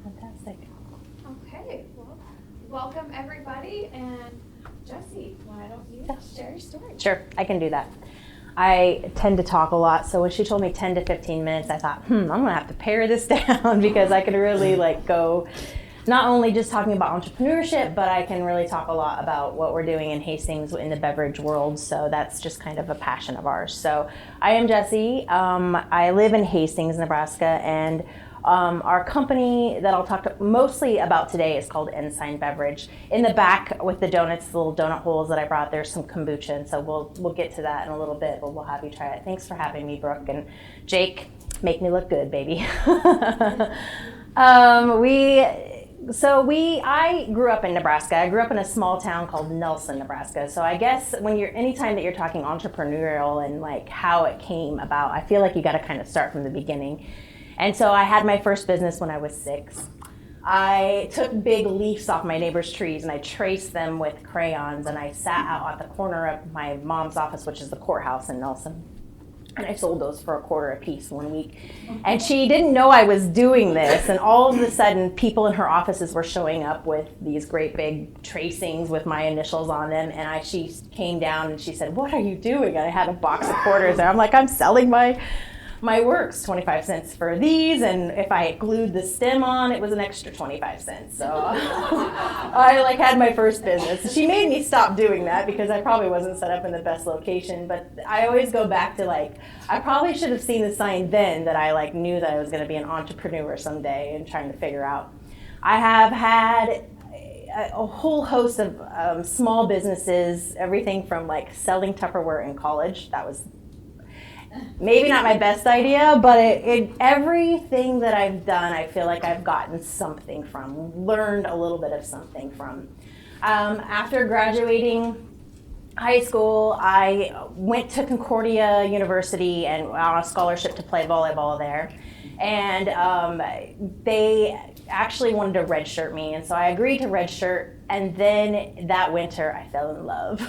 Fantastic. Okay, well, welcome everybody, and Jessi, why don't you share your story? Sure, I can do that. I tend to talk a lot, so when she told me 10 to 15 minutes, I thought, I'm gonna have to pare this down because I can really go not only just talking about entrepreneurship, but I can really talk a lot about what we're doing in Hastings in the beverage world. So that's just kind of a passion of ours. So I am Jessi. I live in Hastings, Nebraska, and our company that I'll talk mostly about today is called Ensign Beverage. In the back with the donuts, the little donut holes that I brought, there's some kombucha, and so we'll get to that in a little bit, but we'll have you try it. Thanks for having me, Brooke, and Jake, make me look good, baby. I grew up in Nebraska. I grew up in a small town called Nelson, Nebraska. So I guess anytime that you're talking entrepreneurial and how it came about, I feel like you got to kind of start from the beginning. And so I had my first business when I was 6. I took big leaves off my neighbor's trees and I traced them with crayons, and I sat out at the corner of my mom's office, which is the courthouse in Nelson. And I sold those for $0.25 a piece one week. And she didn't know I was doing this. And all of a sudden, people in her offices were showing up with these great big tracings with my initials on them. And she came down and she said, "What are you doing?" And I had a box of quarters there. I'm like, "I'm selling my works, 25 cents for these, and if I glued the stem on, it was an extra 25 cents. So I had my first business. She made me stop doing that because I probably wasn't set up in the best location, but I always go back to I probably should have seen the sign then that I knew that I was going to be an entrepreneur someday and trying to figure out. I have had a whole host of small businesses, everything from selling Tupperware in college. That was maybe not my best idea, but everything that I've done, I feel like I've gotten something from, learned a little bit of something from. After graduating high school, I went to Concordia University and on a scholarship to play volleyball there. And they actually wanted to redshirt me, and so I agreed to redshirt. And then that winter, I fell in love.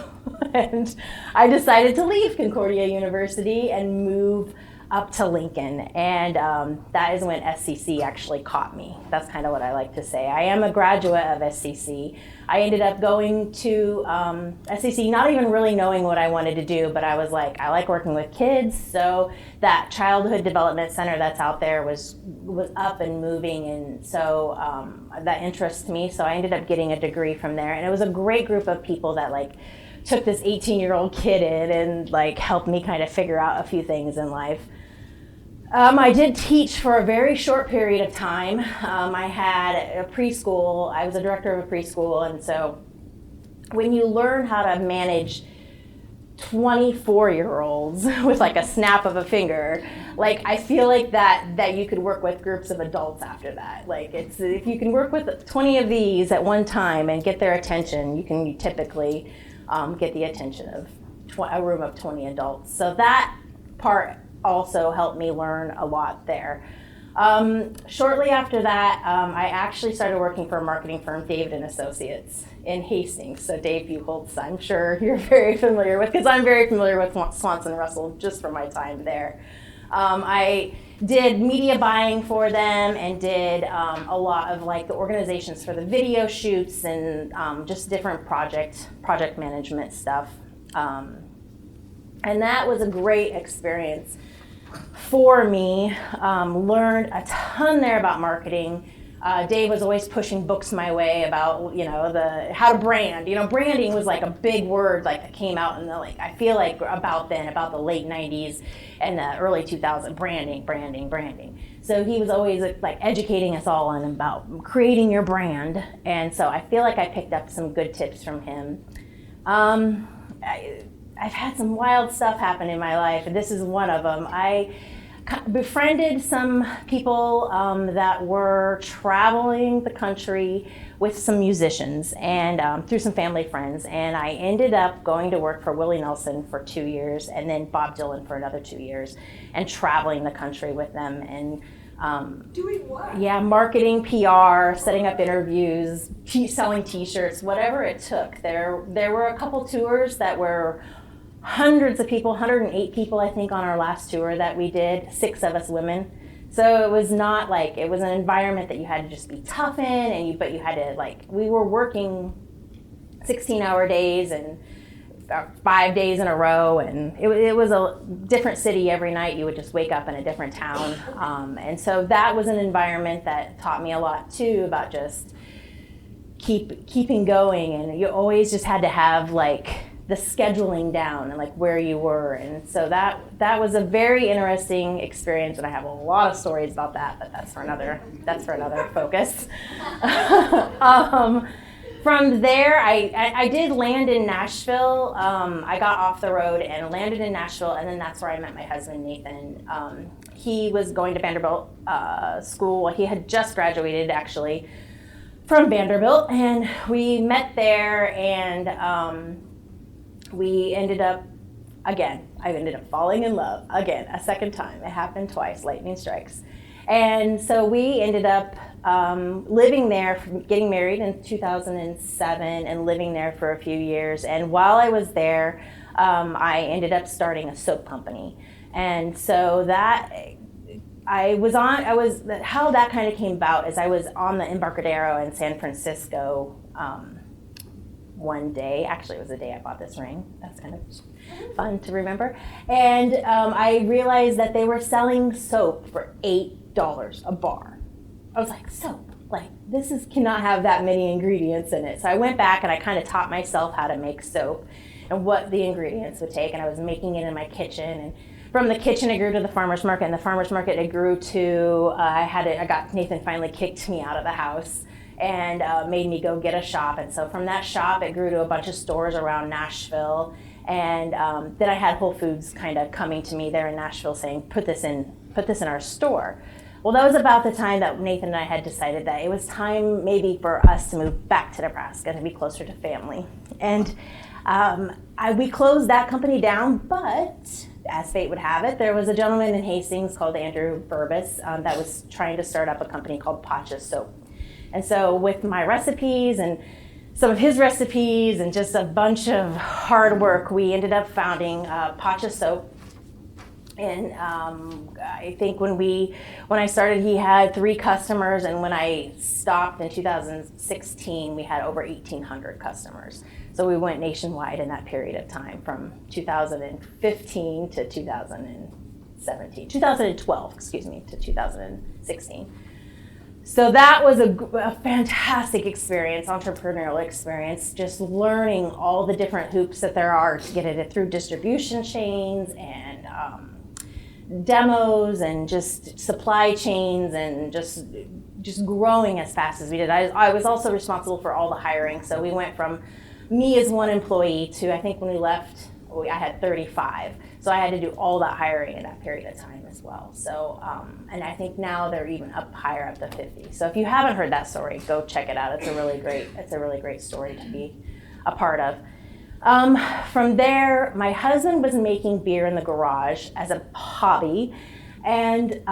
And I decided to leave Concordia University and move up to Lincoln. And that is when SCC actually caught me. That's kind of what I like to say. I am a graduate of SCC. I ended up going to SCC, not even really knowing what I wanted to do, but I was like, I like working with kids. So that childhood development center that's out there was up and moving. And so that interests me. So I ended up getting a degree from there. And it was a great group of people that took this 18-year-old kid in and helped me kind of figure out a few things in life. I did teach for a very short period of time. I had a preschool. I was a director of a preschool, and so when you learn how to manage 24-year-olds with a snap of a finger, I feel that you could work with groups of adults after that. If you can work with 20 of these at one time and get their attention, you can typically get the attention of a room of 20 adults. So that part also helped me learn a lot there. Shortly after that, I actually started working for a marketing firm, David and Associates, in Hastings. So Dave Buchholz, I'm sure you're very familiar with, because I'm very familiar with Swanson Russell just from my time there. I did media buying for them and did a lot of the organizations for the video shoots and just different project management stuff. And that was a great experience for me. Learned a ton there about marketing. Dave was always pushing books my way about, how to brand. Branding was a big word that came out in the I feel about the late 90s and the early 2000s, branding. So he was always educating us all on about creating your brand. And so I feel I picked up some good tips from him. I've had some wild stuff happen in my life, and this is one of them. I befriended some people that were traveling the country with some musicians and through some family friends, and I ended up going to work for Willie Nelson for 2 years and then Bob Dylan for another 2 years and traveling the country with them and doing what? Yeah, marketing, PR, setting up interviews, selling t-shirts, whatever it took. There were a couple tours that were hundreds of people, 108 people I think on our last tour that we did, 6 of us women. So it was not like, it was an environment that you had to just be tough in, but you had to, like, we were working 16-hour days and 5 days in a row, and it was a different city every night. You would just wake up in a different town. And so that was an environment that taught me a lot too about just keeping going, and you always just had to have like the scheduling down and like where you were. And so that was a very interesting experience, and I have a lot of stories about that, but that's for another focus. From there, I did land in Nashville. I got off the road and landed in Nashville, and then that's where I met my husband, Nathan. He was going to Vanderbilt school. He had just graduated, actually, from Vanderbilt, and we met there, and we ended up, again, I ended up falling in love, again, a second time. It happened twice, lightning strikes. And so we ended up living there, getting married in 2007 and living there for a few years. And while I was there, I ended up starting a soap company. And so how that kind of came about is I was on the Embarcadero in San Francisco one day. Actually, it was the day I bought this ring. That's kind of fun to remember. And I realized that they were selling soap for $8 a bar. I was like, soap? Like, cannot have that many ingredients in it. So I went back and I kind of taught myself how to make soap and what the ingredients would take. And I was making it in my kitchen. And from the kitchen, it grew to the farmer's market. And the farmer's market, it grew to, Nathan finally kicked me out of the house and made me go get a shop. And so from that shop, it grew to a bunch of stores around Nashville. And then I had Whole Foods kind of coming to me there in Nashville saying, put this in our store. Well, that was about the time that Nathan and I had decided that it was time maybe for us to move back to Nebraska to be closer to family. And we closed that company down, but as fate would have it, there was a gentleman in Hastings called Andrew Burbis that was trying to start up a company called Pacha Soap. And so with my recipes and some of his recipes and just a bunch of hard work, we ended up founding Pacha Soap. And I think when I started, he had 3 customers, and when I stopped in 2016, we had over 1,800 customers. So we went nationwide in that period of time from 2015 to 2012, to 2016. So that was a fantastic experience, entrepreneurial experience, just learning all the different hoops that there are to get it through distribution chains and demos and just supply chains and just growing as fast as we did. I was also responsible for all the hiring. So we went from me as one employee to, I think when we left, I had 35. So I had to do all that hiring in that period of time as well. So, and I think now they're even up higher, up to 50. So if you haven't heard that story, go check it out. It's a really great story to be a part of. From there, my husband was making beer in the garage as a hobby, and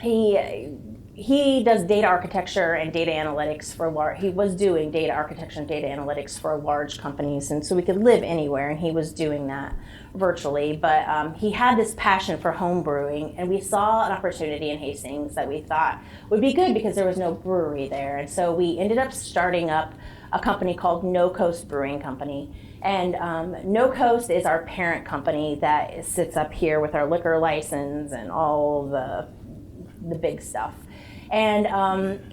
he does data architecture and data analytics he was doing data architecture and data analytics for large companies, and so we could live anywhere, and he was doing that virtually, but he had this passion for home brewing, and we saw an opportunity in Hastings that we thought would be good because there was no brewery there, and so we ended up starting up a company called No Coast Brewing Company. And No Coast is our parent company that sits up here with our liquor license and all the big stuff. And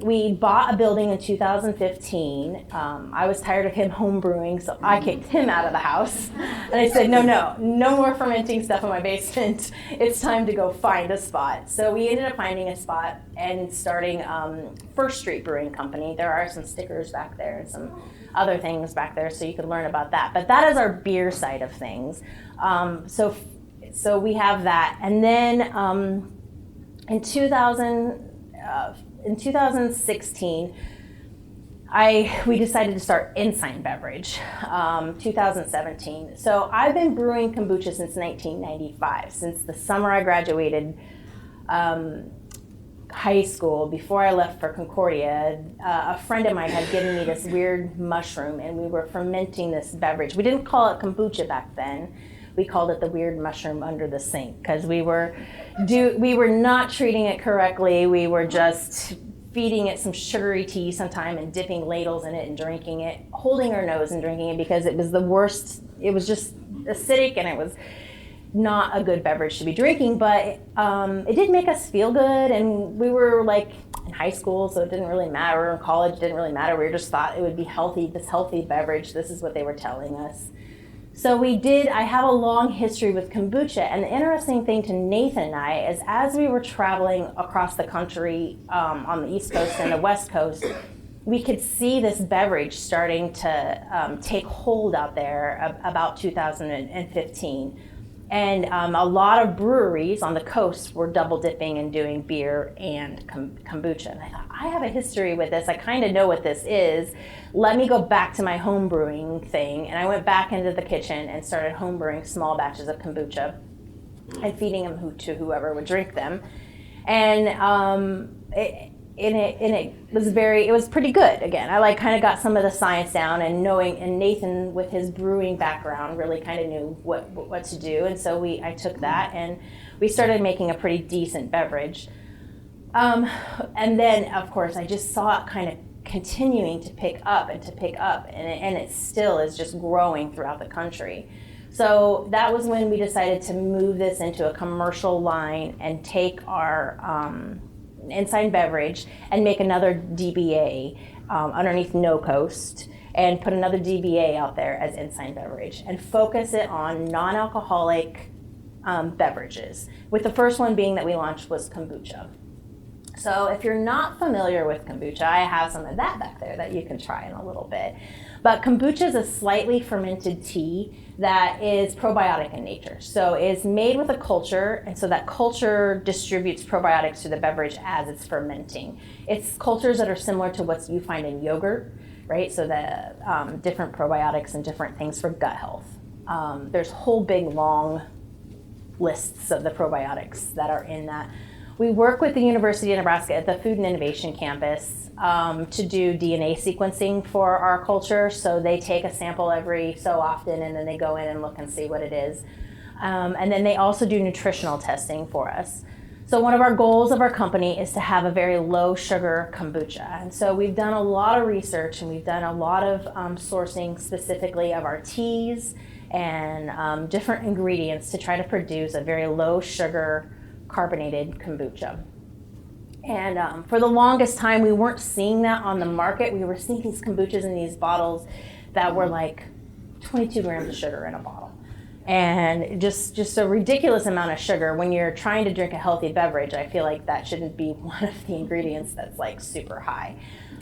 we bought a building in 2015. I was tired of him home brewing, so I kicked him out of the house. And I said, no more fermenting stuff in my basement. It's time to go find a spot. So we ended up finding a spot and starting First Street Brewing Company. There are some stickers back there and some other things back there, so you can learn about that. But that is our beer side of things. So we have that. And then in 2016, we decided to start Ensign Beverage, 2017. So I've been brewing kombucha since 1995, since the summer I graduated high school. Before I left for Concordia, a friend of mine had given me this weird mushroom, and we were fermenting this beverage. We didn't call it kombucha back then. we called it the weird mushroom under the sink, because we were not treating it correctly. We were just feeding it some sugary tea sometime and dipping ladles in it and drinking it, holding our nose and drinking it, because it was the worst. It was just acidic, and it was not a good beverage to be drinking, but it did make us feel good, and we were like in high school, so it didn't really matter. In college, it didn't really matter. We just thought it would be healthy, this healthy beverage. This is what they were telling us. So I have a long history with kombucha, and the interesting thing to Nathan and I is, as we were traveling across the country on the East Coast and the West Coast, we could see this beverage starting to take hold out there about 2015. And a lot of breweries on the coast were double dipping and doing beer and kombucha. And I thought, I have a history with this. I kind of know what this is. Let me go back to my home brewing thing. And I went back into the kitchen and started home brewing small batches of kombucha and feeding them to whoever would drink them. And it was pretty good. Again, I kind of got some of the science down, and Nathan, with his brewing background, really kind of knew what to do. And so I took that and we started making a pretty decent beverage. And then, of course, I just saw it kind of continuing to pick up, and it still is just growing throughout the country. So that was when we decided to move this into a commercial line and take our Ensign Beverage and make another DBA underneath No Coast, and put another DBA out there as Ensign Beverage, and focus it on non-alcoholic beverages, with the first one being that we launched was kombucha. So if you're not familiar with kombucha, I have some of that back there that you can try in a little bit. But kombucha is a slightly fermented tea that is probiotic in nature. So it's made with a culture, and so that culture distributes probiotics to the beverage as it's fermenting. It's cultures that are similar to what you find in yogurt, right? So the different probiotics and different things for gut health. There's whole big long lists of the probiotics that are in that. We work with the University of Nebraska at the Food and Innovation Campus to do DNA sequencing for our culture. So they take a sample every so often, and then they go in and look and see what it is. And then they also do nutritional testing for us. So one of our goals of our company is to have a very low sugar kombucha. And so we've done a lot of research, and we've done a lot of sourcing specifically of our teas and different ingredients to try to produce a very low sugar carbonated kombucha. And for the longest time, we weren't seeing that on the market. We were seeing these kombuchas in these bottles that were like 22 grams of sugar in a bottle. And just a ridiculous amount of sugar. When you're trying to drink a healthy beverage, I feel like that shouldn't be one of the ingredients that's like super high.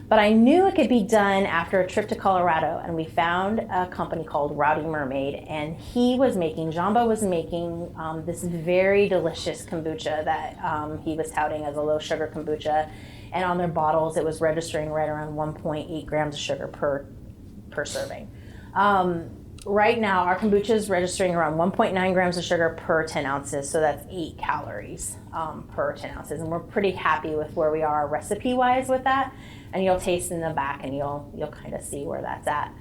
But I knew it could be done after a trip to Colorado, and we found a company called Rowdy Mermaid, and Jamba was making this very delicious kombucha that he was touting as a low sugar kombucha. And on their bottles, it was registering right around 1.8 grams of sugar per serving. Right now, our kombucha is registering around 1.9 grams of sugar per 10 ounces, so that's 8 calories per 10 ounces. And we're pretty happy with where we are recipe-wise with that. And you'll taste in the back, and you'll kind of see where that's at.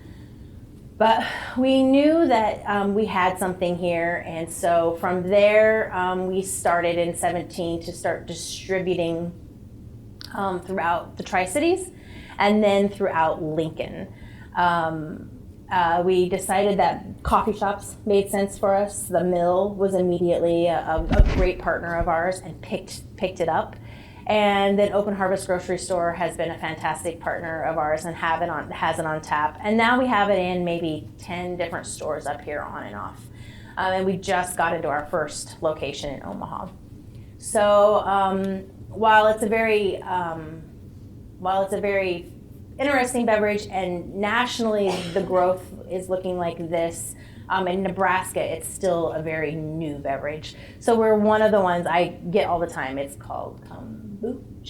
But we knew that we had something here, and so from there, we started in 2017 to start distributing throughout the Tri-Cities, and then throughout Lincoln. We decided that coffee shops made sense for us. The Mill was immediately a great partner of ours and picked it up. And then Open Harvest Grocery Store has been a fantastic partner of ours and has it on tap. And now we have it in maybe 10 different stores up here on and off. And we just got into our first location in Omaha. So while it's a very interesting beverage, and nationally the growth is looking like this, in Nebraska it's still a very new beverage. So we're one of the ones I get all the time. It's called kombucha,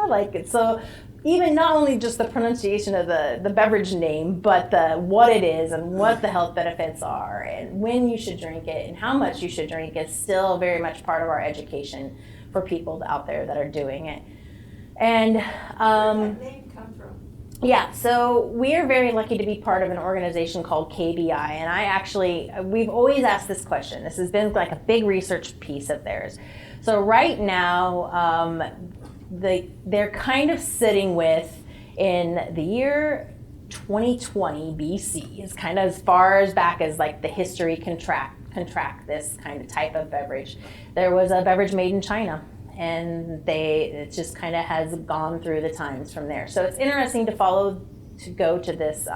like it's so. Even not only just the pronunciation of the beverage name, but what it is and what the health benefits are and when you should drink it and how much you should drink is still very much part of our education for people out there that are doing it. And where did that name come from? Yeah, so we are very lucky to be part of an organization called KBI, and we've always asked this question. This has been like a big research piece of theirs. So right now, they're kind of sitting with, in the year 2020 BC, is kind of as far as back as like the history can track this kind of type of beverage. There was a beverage made in China, and it just kind of has gone through the times from there. So it's interesting to go to this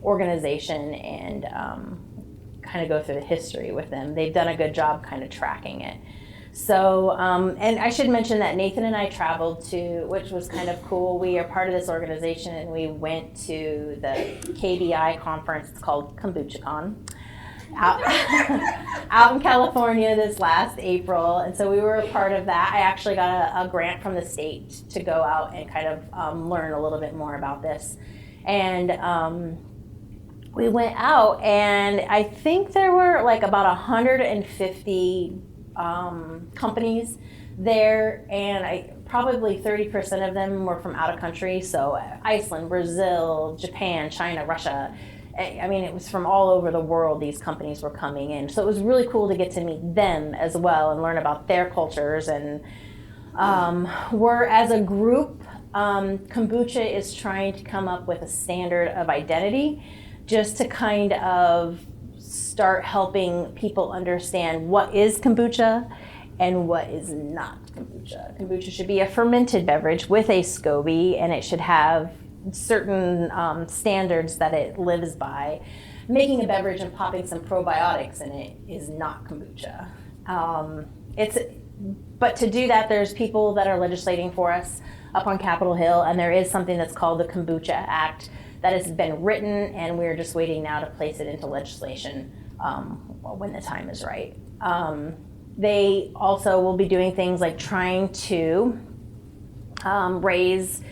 organization and kind of go through the history with them. They've done a good job kind of tracking it. So, and I should mention that Nathan and I traveled to, which was kind of cool. We are part of this organization, and we went to the KBI conference. It's called Kombucha out in California this last April, and so we were a part of that. I actually got a grant from the state to go out and kind of learn a little bit more about this. And we went out, and I think there were like about 150 companies there, and probably 30% of them were from out of country. So Iceland, Brazil, Japan, China, Russia. I mean, it was from all over the world. These companies were coming in, so it was really cool to get to meet them as well and learn about their cultures. And we're, as a group, Kombucha is trying to come up with a standard of identity, just to kind of start helping people understand what is kombucha and what is not kombucha. Kombucha should be a fermented beverage with a SCOBY, and it should have certain standards that it lives by. Making a beverage and popping some probiotics in it is not kombucha. But to do that, there's people that are legislating for us up on Capitol Hill, and there is something that's called the Kombucha Act that has been written, and we're just waiting now to place it into legislation when the time is right. They also will be doing things like trying to raise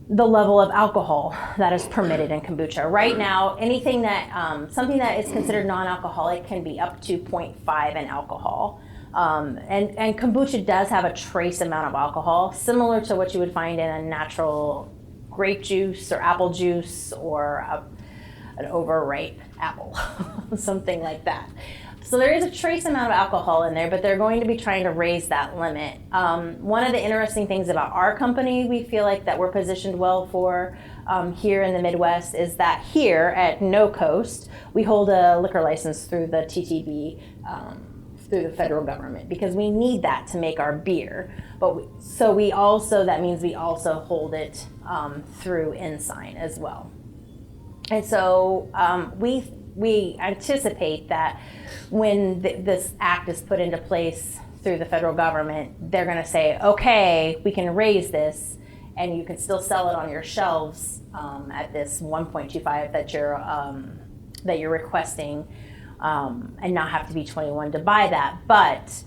the level of alcohol that is permitted in kombucha. Right now, anything that something that is considered non-alcoholic can be up to 0.5 in alcohol. And kombucha does have a trace amount of alcohol, similar to what you would find in a natural grape juice or apple juice or an overripe apple, something like that. So there is a trace amount of alcohol in there, but they're going to be trying to raise that limit. One of the interesting things about our company, we feel like that we're positioned well for here in the Midwest, is that here at No Coast, we hold a liquor license through the TTB, through the federal government, because we need that to make our beer. That means we also hold it through Ensign as well. And so we anticipate that when this act is put into place through the federal government, they're going to say, okay, we can raise this, and you can still sell it on your shelves at this 1.25 that you're requesting, and not have to be 21 to buy that. But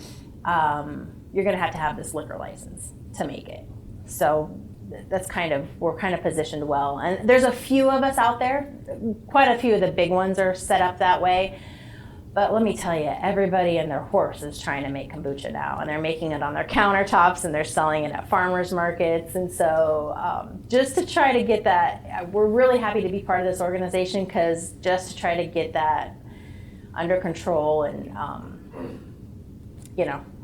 you're going to have this liquor license to make it. So we're kind of positioned well. And there's a few of us out there. Quite a few of the big ones are set up that way. But let me tell you, everybody and their horse is trying to make kombucha now, and they're making it on their countertops, and they're selling it at farmers markets. And so just to try to get that, we're really happy to be part of this organization, because just to try to get that under control and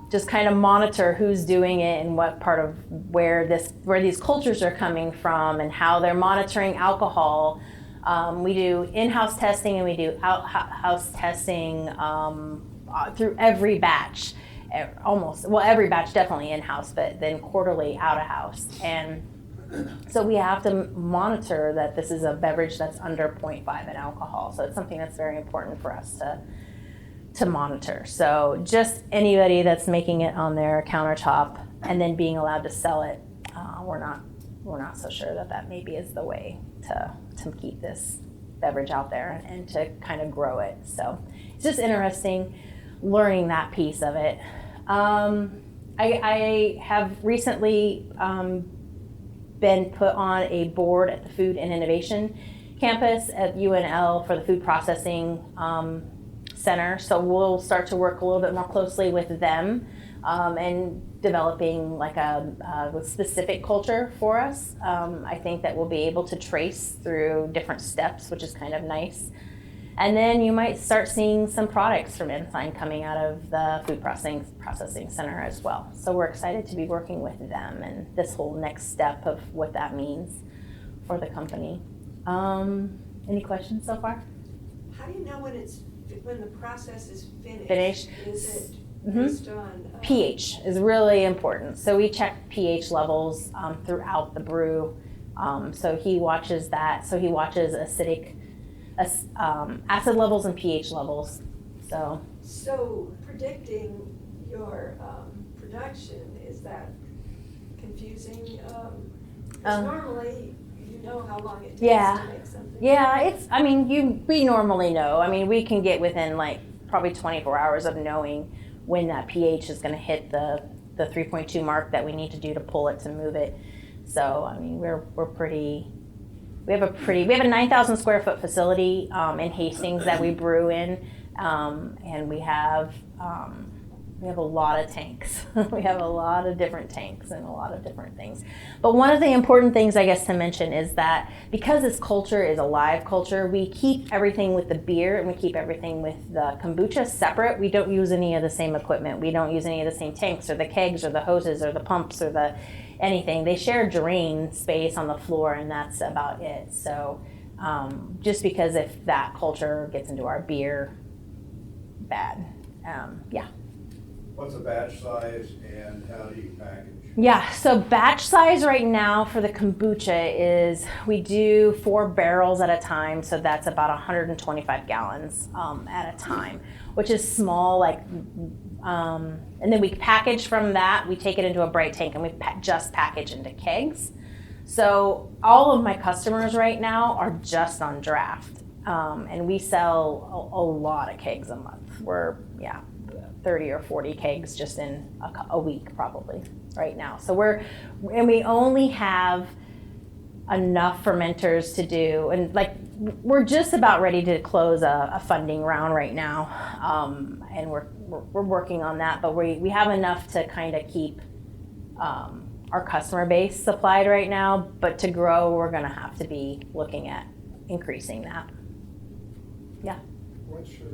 just kind of monitor who's doing it and what part of where these cultures are coming from and how they're monitoring alcohol. We do in-house testing, and we do out-house testing through every batch, every batch definitely in-house, but then quarterly out-of-house. And so we have to monitor that this is a beverage that's under 0.5 in alcohol. So it's something that's very important for us to monitor. So just anybody that's making it on their countertop and then being allowed to sell it, we're not so sure that maybe is the way to keep this beverage out there and to kind of grow it. So it's just interesting learning that piece of it. I have recently been put on a board at the Food and Innovation campus at UNL for the food processing center. So we'll start to work a little bit more closely with them and developing like a specific culture for us. I think that we'll be able to trace through different steps, which is kind of nice. And then you might start seeing some products from Ensign coming out of the food processing center as well. So we're excited to be working with them and this whole next step of what that means for the company. Any questions so far? How do you know when the process is finished? Finished. Is it based on? pH is really important. So we check pH levels throughout the brew. So he watches that. So he watches acidic acid levels and pH levels. So predicting your production, is that confusing? 'Cause normally you know how long it takes to make something. Yeah, we normally know. I mean, we can get within like probably 24 hours of knowing when that pH is going to hit the 3.2 mark that we need to do to pull it to move it. So I mean, we have a 9,000 square foot facility in Hastings that we brew in, and we have a lot of tanks. We have a lot of different tanks and a lot of different things. But one of the important things I guess to mention is that because this culture is a live culture, we keep everything with the beer and we keep everything with the kombucha separate. We don't use any of the same equipment. We don't use any of the same tanks or the kegs or the hoses or the pumps or the anything. They share drain space on the floor and that's about it. So just because if that culture gets into our beer, bad. Yeah. What's the batch size and how do you package? Yeah, so batch size right now for the kombucha is we do 4 barrels at a time, so that's about 125 gallons at a time, which is small. And then we package from that. We take it into a bright tank and we just package into kegs. So all of my customers right now are just on draft, and we sell a lot of kegs a month. We're 30 or 40 kegs just in a week probably right now. So we only have enough fermenters to do, and we're just about ready to close a funding round right now, and we're working on that, but we have enough to kind of keep our customer base supplied right now, but to grow we're going to have to be looking at increasing that. Yeah. What's your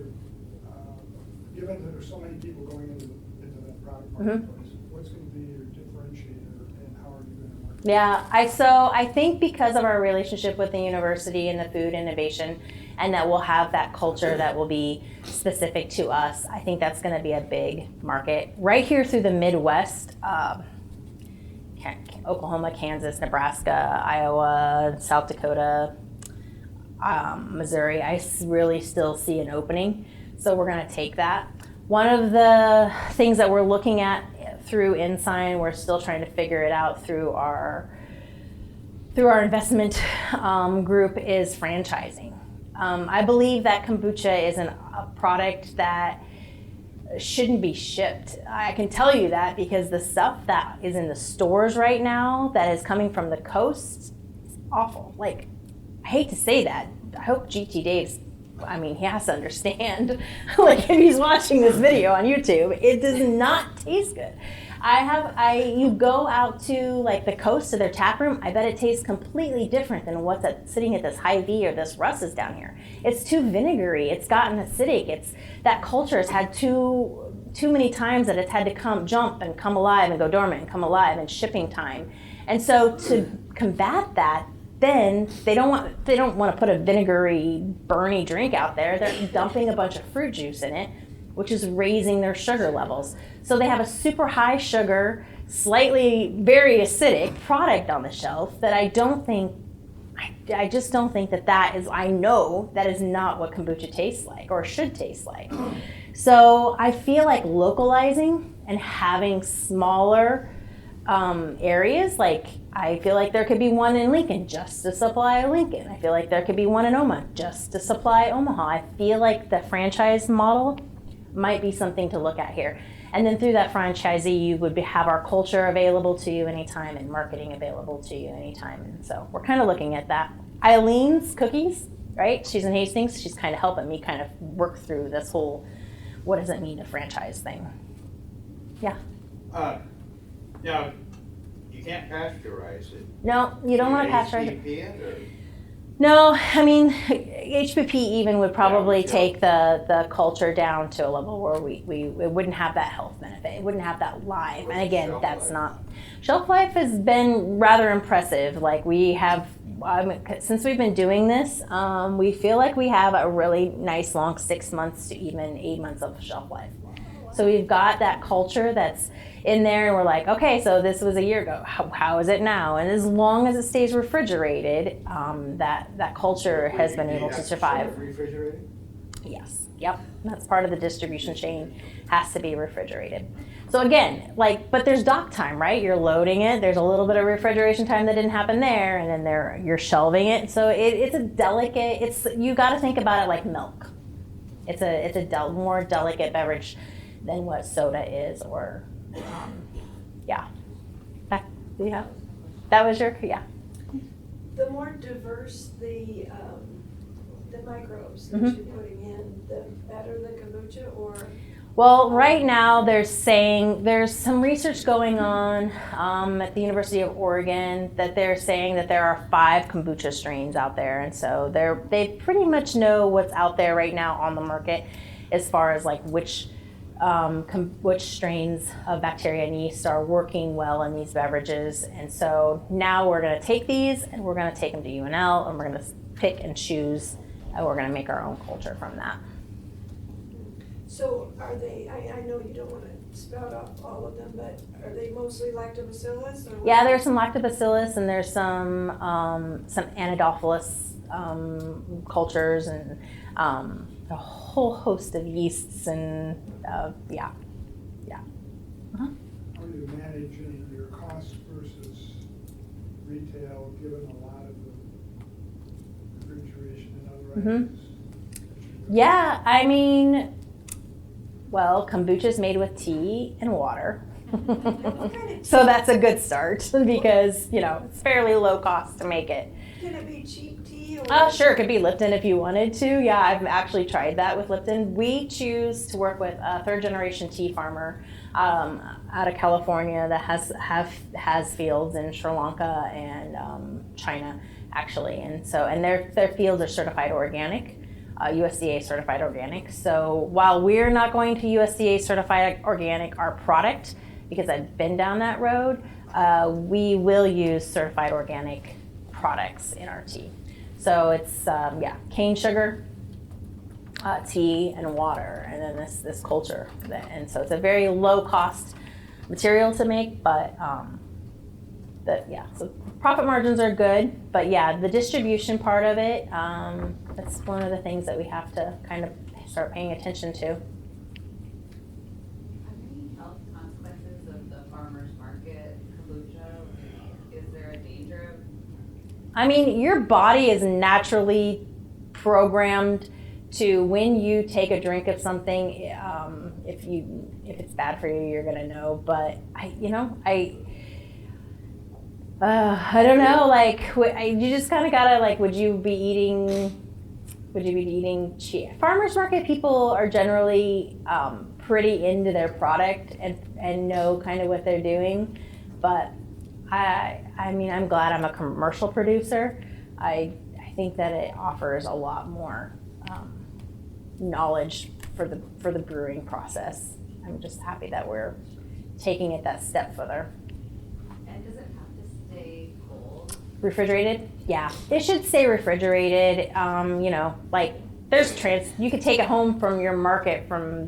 given that there's so many people going into that product marketplace, what's going to be your differentiator and how are you going to market? Yeah, I think because of our relationship with the university and the food innovation, and that we'll have that culture that will be specific to us, I think that's going to be a big market. Right here through the Midwest, Oklahoma, Kansas, Nebraska, Iowa, South Dakota, Missouri, I really still see an opening. So we're going to take that. One of the things that we're looking at through Ensign, we're still trying to figure it out through our investment group, is franchising. I believe that kombucha is a product that shouldn't be shipped. I can tell you that because the stuff that is in the stores right now that is coming from the coast is awful. I hate to say that. I hope GT Dave's, he has to understand, if he's watching this video on YouTube, it does not taste good. You go out to the coast to their tap room, I bet it tastes completely different than what's sitting at this Hy-Vee or this Russ's down here. It's too vinegary, it's gotten acidic, that culture has had too many times that it's had to jump and come alive and go dormant and come alive and shipping time. And so to combat that, then they don't want to put a vinegary, burny drink out there. They're dumping a bunch of fruit juice in it, which is raising their sugar levels. So they have a super high sugar, slightly very acidic product on the shelf that I just don't think that is, I know that is not what kombucha tastes like or should taste like. So I feel like localizing and having smaller areas, I feel like there could be one in Lincoln just to supply Lincoln. I feel like there could be one in Omaha just to supply Omaha. I feel like the franchise model might be something to look at here. And then through that franchisee, you would have our culture available to you anytime and marketing available to you anytime. And so we're kind of looking at that. Eileen's Cookies, right? She's in Hastings. She's kind of helping me kind of work through this whole, what does it mean to franchise thing? Yeah. Now, you can't pasteurize it. No, you don't want to You pasteurize it. HPP it, or? No, I mean, HPP even would probably Yeah. take the culture down to a level where it wouldn't have that health benefit. It wouldn't have that life. What's And again, shelf that's life? not. Shelf life has been rather impressive. Like we have, since we've been doing this, we feel like we have a really nice long 6 months to even 8 months of shelf life. So we've got that culture that's in there, and we're like, okay, so this was a year ago. How is it now? And as long as it stays refrigerated, that culture has been able to survive. Refrigerated? Yes. Yep. That's part of the distribution chain. Has to be refrigerated. So again, but there's dock time, right? You're loading it. There's a little bit of refrigeration time that didn't happen there, and then you're shelving it. So it's a delicate. You got to think about it like milk. It's a more delicate beverage than what soda is, or yeah. Yeah. That was your yeah. The more diverse the microbes that Mhm. you're putting in, the better the kombucha, or? Well, right now there's some research going on at the University of Oregon that they're saying that there are 5 kombucha strains out there, and so they pretty much know what's out there right now on the market as far as like which strains of bacteria and yeast are working well in these beverages. And so now we're going to take these and we're going to take them to UNL, and we're going to pick and choose, and we're going to make our own culture from that. So are they, I know you don't want to spout off all of them, but are they mostly lactobacillus? Or Yeah, there's some lactobacillus, and there's some anidophilus cultures, and a whole host of yeasts, and yeah. How are you managing your costs versus retail, given a lot of the refrigeration and other Mhm. items? Yeah, I mean, well, kombucha is made with tea and water. So that's a good start because, it's fairly low cost to make it. Can it be cheap tea? Or Sure, it could be Lipton if you wanted to. Yeah, I've actually tried that with Lipton. We choose to work with a 3rd-generation tea farmer out of California that has fields in Sri Lanka and China, actually. And their fields are certified organic. USDA certified organic. So while we're not going to USDA certified organic, our product, because I've been down that road, we will use certified organic products in our tea. So it's cane sugar, tea, and water, and then this culture. And so it's a very low cost material to make, but so profit margins are good, but the distribution part of it, that's one of the things that we have to kind of start paying attention to. Are there any health consequences of the farmer's market kombucha? Is there a danger of? I mean, your body is naturally programmed to, when you take a drink of something, if it's bad for you, you're gonna know. But I don't know. You just kind of gotta would you be eating cheese? Farmers market people are generally pretty into their product and know kind of what they're doing. But I mean, I'm glad I'm a commercial producer. I think that it offers a lot more knowledge for the brewing process. I'm just happy that we're taking it that step further. And does it have to stay cold? Refrigerated? Yeah, it should stay refrigerated. You could take it home from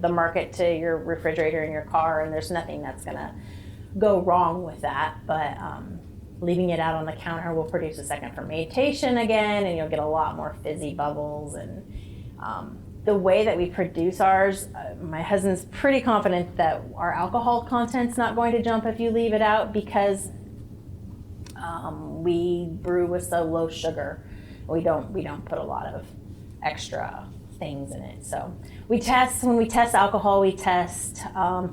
the market to your refrigerator in your car, and there's nothing that's gonna go wrong with that. But leaving it out on the counter will produce a second fermentation again, and you'll get a lot more fizzy bubbles. And the way that we produce ours, my husband's pretty confident that our alcohol content's not going to jump if you leave it out, because we brew with so low sugar. We don't put a lot of extra things in it. So when we test alcohol, we test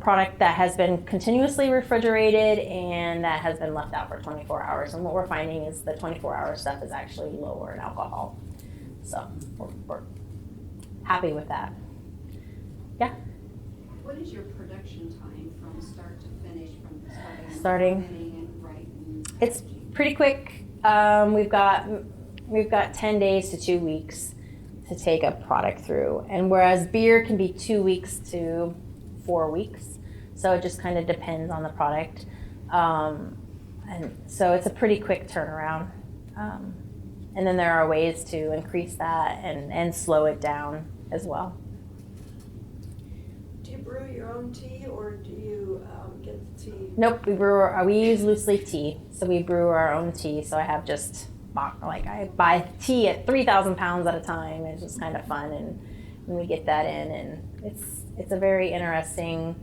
product that has been continuously refrigerated and that has been left out for 24 hours. And what we're finding is the 24-hour stuff is actually lower in alcohol. So we're happy with that. Yeah. What is your production time from start to finish, from Starting. It's pretty quick. We've got 10 days to 2 weeks to take a product through, and whereas beer can be 2 weeks to 4 weeks, so it just kind of depends on the product. And so it's a pretty quick turnaround. And then there are ways to increase that and slow it down as well. Do you brew your own tea, or do you get the tea? Nope, we use loose leaf tea, so we brew our own tea. So I have just I buy tea at 3,000 pounds at a time. It's just kind of fun, and we get that in, and it's a very interesting.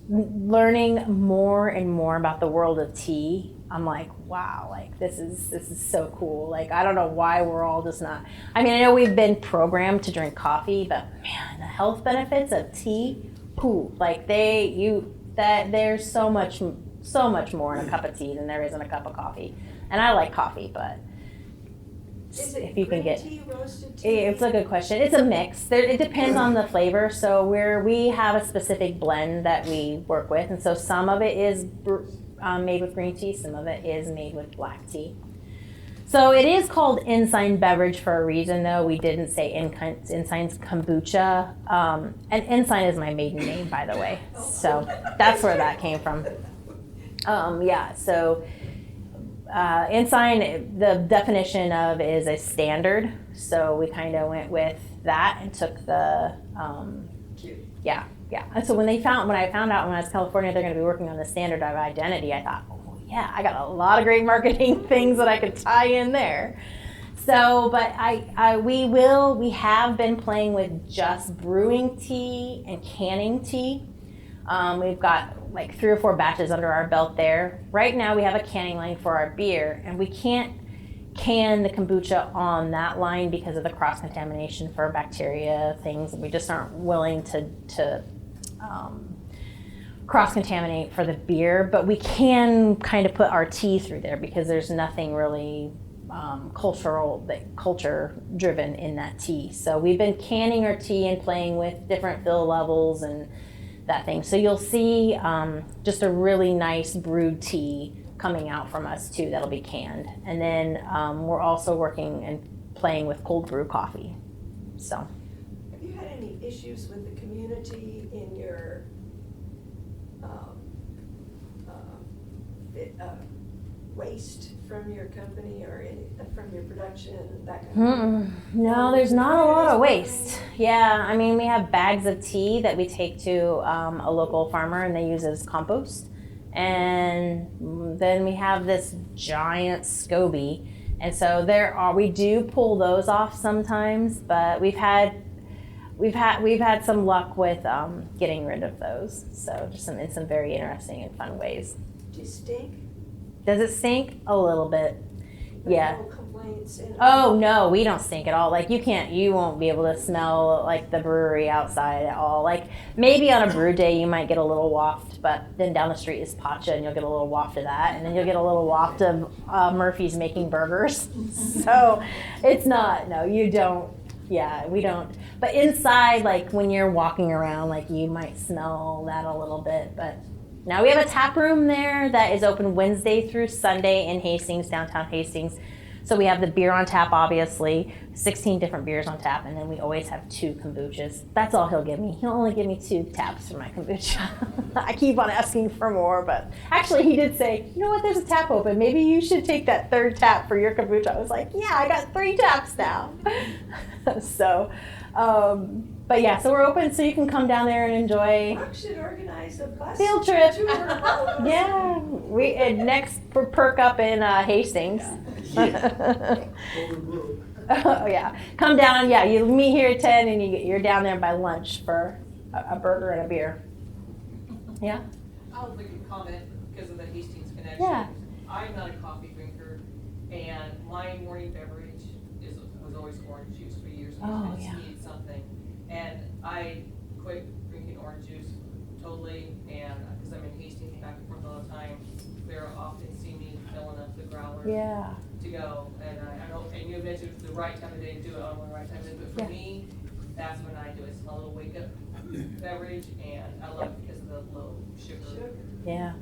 Learning more and more about the world of tea, I'm like, wow, like this is so cool. Like, I don't know why we're all just not. I mean, I know we've been programmed to drink coffee, but man, the health benefits of tea, like there's so much more in a cup of tea than there is in a cup of coffee. And I like coffee, but Is it if you can green get tea, roasted tea? it's a good question. It's a mix. It depends on the flavor. So we have a specific blend that we work with, and so some of it is made with green tea, some of it is made with black tea. So it is called Ensign Beverage for a reason, though. We didn't say Ensign's Kombucha. And Ensign is my maiden name, by the way. So that's where that came from. So Ensign, the definition of is a standard. So we kind of went with that and took the, yeah. And so when I found out when I was in California, they're going to be working on the standard of identity, I thought, oh yeah, I got a lot of great marketing things that I could tie in there. So, but we have been playing with just brewing tea and canning tea. We've got like 3 or 4 batches under our belt there. Right now we have a canning line for our beer, and we can't can the kombucha on that line because of the cross-contamination for bacteria things. We just aren't willing to cross-contaminate for the beer, but we can kind of put our tea through there because there's nothing really culture driven in that tea. So we've been canning our tea and playing with different fill levels and that thing. So you'll see just a really nice brewed tea coming out from us too that'll be canned. And then we're also working and playing with cold brew coffee. So Have you had any issues with the community in your waste from your company or from your production, that kind of thing? No, there's not a lot of waste. Yeah, I mean, we have bags of tea that we take to a local farmer and they use as compost. And then we have this giant SCOBY. And so we do pull those off sometimes, but we've had some luck with getting rid of those. So just in some very interesting and fun ways. Do you stink? Does it stink? A little bit. Yeah. No complaints? Oh no, we don't stink at all. Like you won't be able to smell like the brewery outside at all. Like maybe on a brew day you might get a little waft, but then down the street is Pacha and you'll get a little waft of that, and then you'll get a little waft of Murphy's making burgers. So it's not, no, you don't. Yeah, we don't. But inside, like when you're walking around, like you might smell that a little bit, but now we have a tap room there that is open Wednesday through Sunday in Hastings, downtown Hastings. So we have the beer on tap, obviously, 16 different beers on tap, and then we always have 2 kombuchas. That's all he'll give me. He'll only give me 2 taps for my kombucha. I keep on asking for more, but actually he did say, you know what, there's a tap open. Maybe you should take that 3rd tap for your kombucha. I was like, yeah, I got 3 taps now. So, but yeah, so we're open so you can come down there and enjoy. Mark should organize a bus Field trip. tour. Yeah, next for Perk up in Hastings. Oh yeah, come down. Yeah, you meet here at 10, and you're down there by lunch for a burger and a beer. Yeah. I'll make a comment because of the Hastings connection. Yeah. I'm not a coffee drinker, and my morning beverage was always orange juice for years. Oh, I just yeah. needed something, and I quit drinking orange juice totally. And because I'm in Hastings back and forth all the time, they'll often see me filling up the growler. Yeah. To go, and I don't. And you mentioned it's the right time of day to do it. I don't know the right time to do it. But for me, that's when I do it. It's my little wake up beverage, and I love it because of the low sugar. Yeah.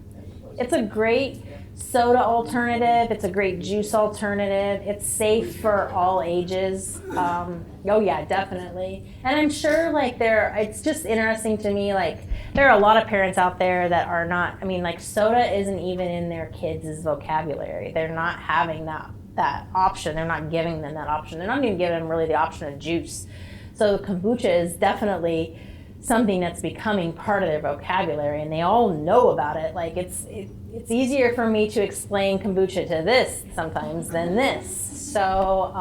It's a great soda alternative. It's a great juice alternative. It's safe for all ages. Oh yeah, definitely. And I'm sure like it's just interesting to me, like there are a lot of parents out there that are not, I mean like soda isn't even in their kids' vocabulary. They're not having that option. They're not giving them that option. They're not even giving them really the option of juice. So kombucha is definitely something that's becoming part of their vocabulary, and they all know about it. Like it's easier for me to explain kombucha to this sometimes than this. So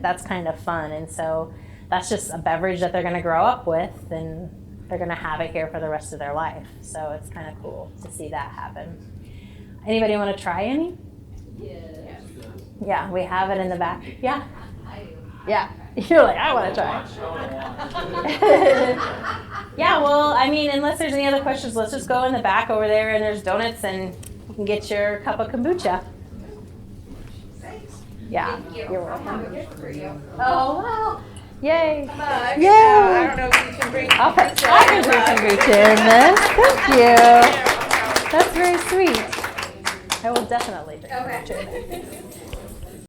that's kind of fun, and so that's just a beverage that they're going to grow up with, and they're going to have it here for the rest of their life. So it's kind of cool to see that happen. Anybody want to try any? Yes. Yeah, we have it in the back. Yeah, I do. yeah. You're like, I want to try. Yeah, well, I mean, unless there's any other questions, let's just go in the back over there, and there's donuts, and you can get your cup of kombucha. Thanks. Yeah, Thank you. you're I have a welcome. gift for you. Oh, wow. Yay. Mug. Yay. I don't know if you can bring. I can drink kombucha in this. Thank you. That's very sweet. I will definitely drink Okay. kombucha in this.